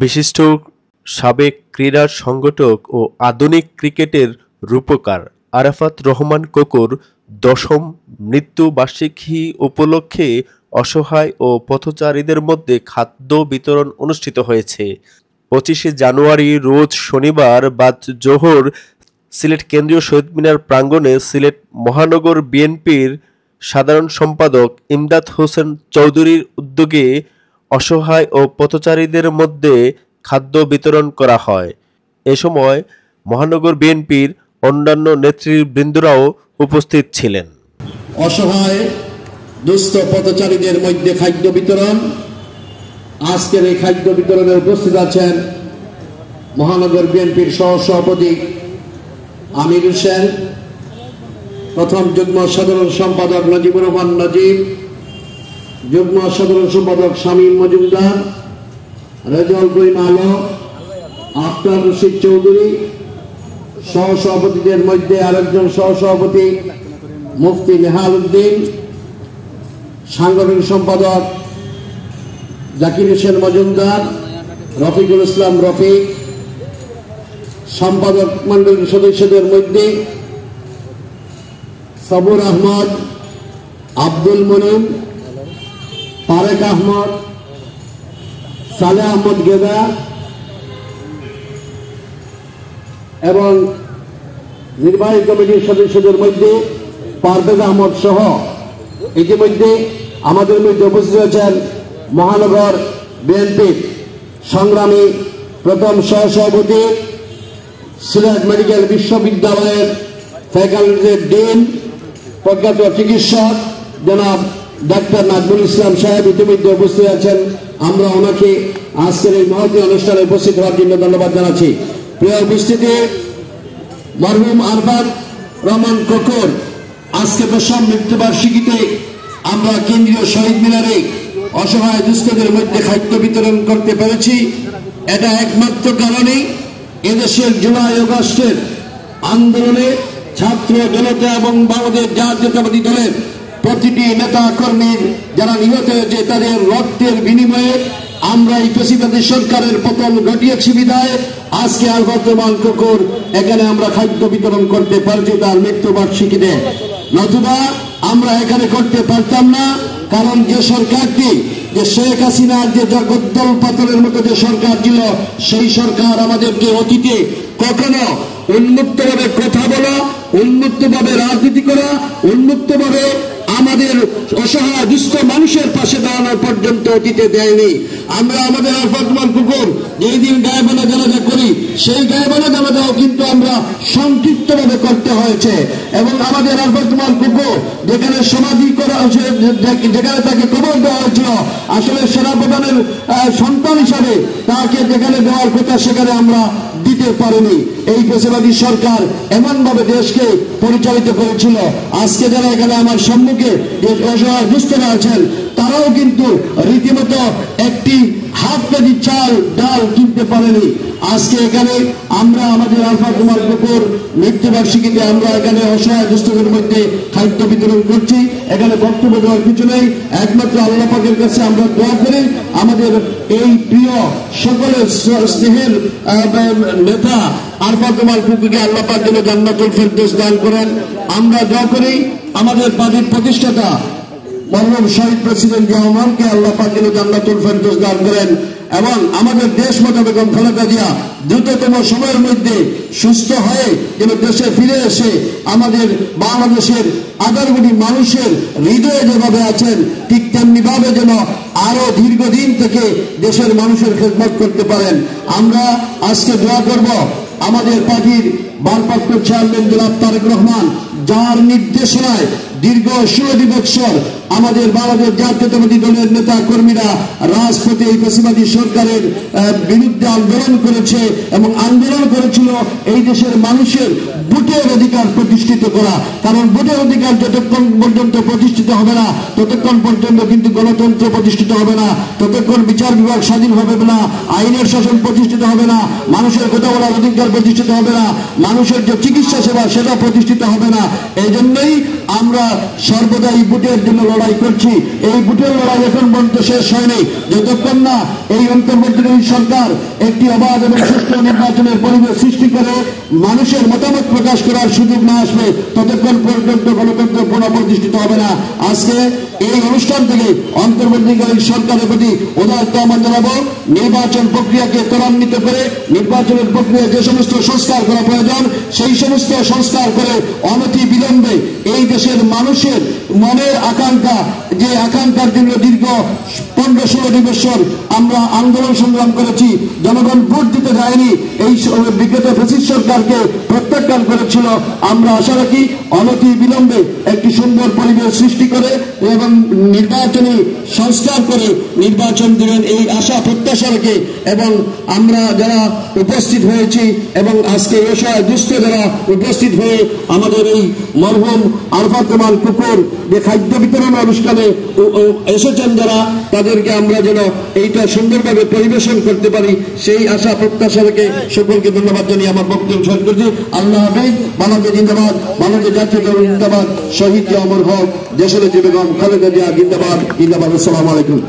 বিশিষ্ট সাবেক ক্রীড়া সংগঠক ও আধুনিক ক্রিকেটের রূপকার আরাফাত রহমান কোকোর দশম মৃত্যুবার্ষিকী উপলক্ষে অসহায় ও পথচারীদের মধ্যে খাদ্য বিতরণ অনুষ্ঠিত হয়েছে। 25শে জানুয়ারি রোজ শনিবার বাদ জোহর সিলেট কেন্দ্রীয় শহীদ মিনার প্রাঙ্গণে সিলেট মহানগর বিএনপির সাধারণ সম্পাদক ইমদাদ হোসেন চৌধুরীর উদ্যোগে অসহায় ও পথচারীদের মধ্যে খাদ্য বিতরণ করা হয়। এ সময় মহানগর বিএনপির অন্যান্য নেতৃবৃন্দরাও উপস্থিত ছিলেন। অসহায় দুস্থ পথচারীদের মধ্যে খাদ্য বিতরণ। আজকের এই খাদ্য বিতরণে উপস্থিত আছেন মহানগর বিএনপির সহসভাপতি আমির হোসেন, প্রথম যুগ্ম সাধারণ সম্পাদক নজিবুর রহমান নজিব, যুগ্ম সাধারণ সম্পাদক শামীম মজুমদার, রেজাউল করিম আলম, আফতার রশিদ চৌধুরী, সহসভাপতিদের মধ্যে আরেকজন সহসভাপতি মুফতি নেহাল উদ্দিন, সাংগঠনিক সম্পাদক জাকির হোসেন মজুমদার, রফিকুল ইসলাম রফিক, সম্পাদক মন্ডলীর সদস্যদের মধ্যে সবুর আহমদ, আব্দুল মনিম, তারেক আহমদ, সালেহ আহমদ গেদা এবং নির্বাহী কমিটির সদস্যদের মধ্যে পারভেজ আহমদ সহ ইতিমধ্যে আমাদের মধ্যে উপস্থিত হয়েছেন মহানগর বিএনপির সংগ্রামী প্রথম সহসভাপতি, সিলেট মেডিকেল বিশ্ববিদ্যালয়ের ফ্যাকাল্টির ডিন, প্রখ্যাত চিকিৎসক জনাব ডাক্তার নাজমুল ইসলাম সাহেব ইতিমধ্যে উপস্থিত আছেন। আমরা ওনাকে আজকের এই মহতী অনুষ্ঠানে উপস্থিত হওয়ার জন্য ধন্যবাদ জানাচ্ছি। প্রিয় উপস্থিতি, মরহুম আরাফাত রহমান কোকোর আজকে দশম মৃত্যুবার্ষিকীতে আমরা কেন্দ্রীয় শহীদ মিনারে অসহায় দুস্থদের মধ্যে খাদ্য বিতরণ করতে পেরেছি। এটা একমাত্র কারণে এদেশের জুলাই আগস্টের আন্দোলনে ছাত্র জনতা এবং বাংলাদেশ জাতীয়তাবাদী দলের প্রতিটি নেতা কর্মীর যারা নিহত হয়েছে তাদের রক্তের বিনিময়ে আমরা এই ফ্যাসিবাদী সরকারের পতন ঘটিয়েছি বিদায় আজকে আরাফাত রহমান কোকোর এখানে আমরা খাদ্য বিতরণ করতে পারছি তার মৃত্যুবার্ষিকীতে, নতুবা আমরা এখানে করতে পারতাম না। কারণ যে সরকারটি, যে শেখ হাসিনার যে জগদ্দল পাথরের মতো যে সরকার ছিল, সেই সরকার আমাদেরকে অতীতে কখনো উন্মুক্তভাবে কথা বলা, উন্মুক্তভাবে রাজনীতি করা, উন্মুক্তভাবে আমাদের অসহায় দুস্থ মানুষের পাশে দাঁড়ানোর পর্যন্ত অতীতে দেয়নি। আমরা আমাদের আরাফাত রহমান কোকোর যেই দিন গায়েবানা জানাজা করি, সেই গায়েবানা জানাজাও কিন্তু আমরা সংক্ষিপ্তভাবে করতে হয়েছে। এবং আমাদের আরাফাত রহমান কোকো যেখানে সমাধি করা হয়েছে, যেখানে তাকে কবর দেওয়া হয়েছিল, আসলে সেনাপ্রধানের সন্তান হিসাবে তাকে যেখানে দেওয়ার কথা সেখানে আমরা দিতে পারিনি। এই ফ্যাসিবাদী সরকার এমন ভাবে দেশকে পরিচালিত করেছিল, আজকে যারা এখানে আমার সম্মুখে যে অসহায় দুস্থরা আছেন তারাও কিন্তু রীতিমতো একটি হাফ কেজি চাল ডাল কিনতে পারেনি। আজকে এখানে আমরা আমাদের আরাফাত রহমান কোকোর মৃত্যুবার্ষিকীতে আমরা এখানে অসহায় দুস্থদের মধ্যে খাদ্য বিতরণ করছি। এখানে বক্তব্য দেওয়ার কিছু নেই, একমাত্র আল্লাহ পাকের কাছে আমরা দোয়া করি আমাদের এই প্রিয় সকলের স্নেহের নেতা আরাফাত রহমান কোকোকে আল্লাহ পাক যেন জান্নাতুল ফেরদৌস দান করেন। আমরা দোয়া করি আমাদের পার্টির প্রতিষ্ঠাতা মরহুম শহীদ প্রেসিডেন্ট জিয়া রহমানকে আল্লাহ পাক যেন জান্নাতুল ফেরদৌস দান করেন এবং আমাদের দেশ মাতা বেগম খালেদা জিয়া দ্রুততম সময়ের মধ্যে সুস্থ হয়ে যেন দেশে ফিরে এসে আমাদের বাংলাদেশের 11 কোটি মানুষের হৃদয়ে যেভাবে আছেন ঠিক তেমনি ভাবে যেন আরো দীর্ঘদিন থেকে দেশের মানুষের খেদমত করতে পারেন। আমরা আজকে দোয়া করব আমাদের পার্টির ভারপ্রাপ্ত চেয়ারম্যান জনাব তারেক রহমান, যার নির্দেশনায় দীর্ঘ 16 বছর আমাদের বাংলাদেশ জাতীয়তাবাদী দলের নেতা কর্মীরা রাজপথে এই ফ্যাসিবাদী সরকারের বিরুদ্ধে আন্দোলন করেছে এবং আন্দোলন করেছিল এই দেশের মানুষের ভোটের অধিকার প্রতিষ্ঠিত করা। কারণ ভোটের অধিকার যতক্ষণ পর্যন্ত প্রতিষ্ঠিত হবে না ততক্ষণ পর্যন্ত কিন্তু গণতন্ত্র প্রতিষ্ঠিত হবে না, ততক্ষণ বিচার বিভাগ স্বাধীন হবে না, আইনের শাসন প্রতিষ্ঠিত হবে না, মানুষের কথা বলার অধিকার প্রতিষ্ঠিত হবে না, মানুষের যে চিকিৎসা সেবা সেটা প্রতিষ্ঠিত হবে না। এই জন্যই আমরা সর্বদাই ভোটের জন্য লড়াই করছি। এই ভোটের লড়াই এখন পর্যন্ত শেষ হয়নি। যতক্ষণ না এই অন্তর্বর্তীকালীন সরকার একটি অবাধ এবং সুষ্ঠু নির্বাচনের পরিবেশ সৃষ্টি করে মানুষের মতামত প্রকাশ করার সুযোগ না আসবে, ততক্ষণ পর্যন্ত গণতন্ত্র পুনঃপ্রতিষ্ঠিত হবে না। আজকে এই অনুষ্ঠান থেকে অন্তর্বর্তীকালীন সরকারের প্রতি উদারতা আহ্বান জানাবো, নির্বাচন প্রক্রিয়াকে ত্বরান্বিত করে নির্বাচনের প্রক্রিয়া যে সমস্ত সংস্কার করা প্রয়োজন সেই সমস্ত সংস্কার করে অনতি বিলম্বে এই দেশের মানুষের মনের আকাঙ্ক্ষা, যে আকাঙ্ক্ষার জন্য দীর্ঘ 15-16 বছর আমরা আন্দোলন সংগ্রাম করেছি, জনগণ ভোট দিতে যায়নি, এই বিগত ফ্যাসিস্ট সরকারকে প্রত্যাখ্যান করেছিল। আমরা আশা রাখি অনতি বিলম্বে একটি সুন্দর পরিবেশ সৃষ্টি করে এবং নির্বাচনী সংস্কার করে নির্বাচন দিবেন এই আশা প্রত্যাশা রেখে, এবং আমরা যারা উপস্থিত হয়েছি এবং আজকে অসহায় দুস্থ যারা উপস্থিত হয়ে আমাদের এই মরহুম আরাফাত রহমান কুকুর যে খাদ্য বিতরণ অনুষ্ঠানে এসেছেন যারা, তাদেরকে আমরা যেন এইটা সুন্দরভাবে পরিবেশন করতে পারি সেই আশা প্রত্যাশা রেখে সকলকে ধন্যবাদ জানিয়ে আমার বক্তব্য শেষ করছি। আল্লাহ হাফেজ। বাংলাদেশ জিন্দাবাদ, বাংলাদেশ জাতীয় জিন্দাবাদ, শহীদ অমর হক, দেশের বেগম খালেদা জিয়া জিন্দাবাদ, জিন্দাবাদ। আসসালামু আলাইকুম।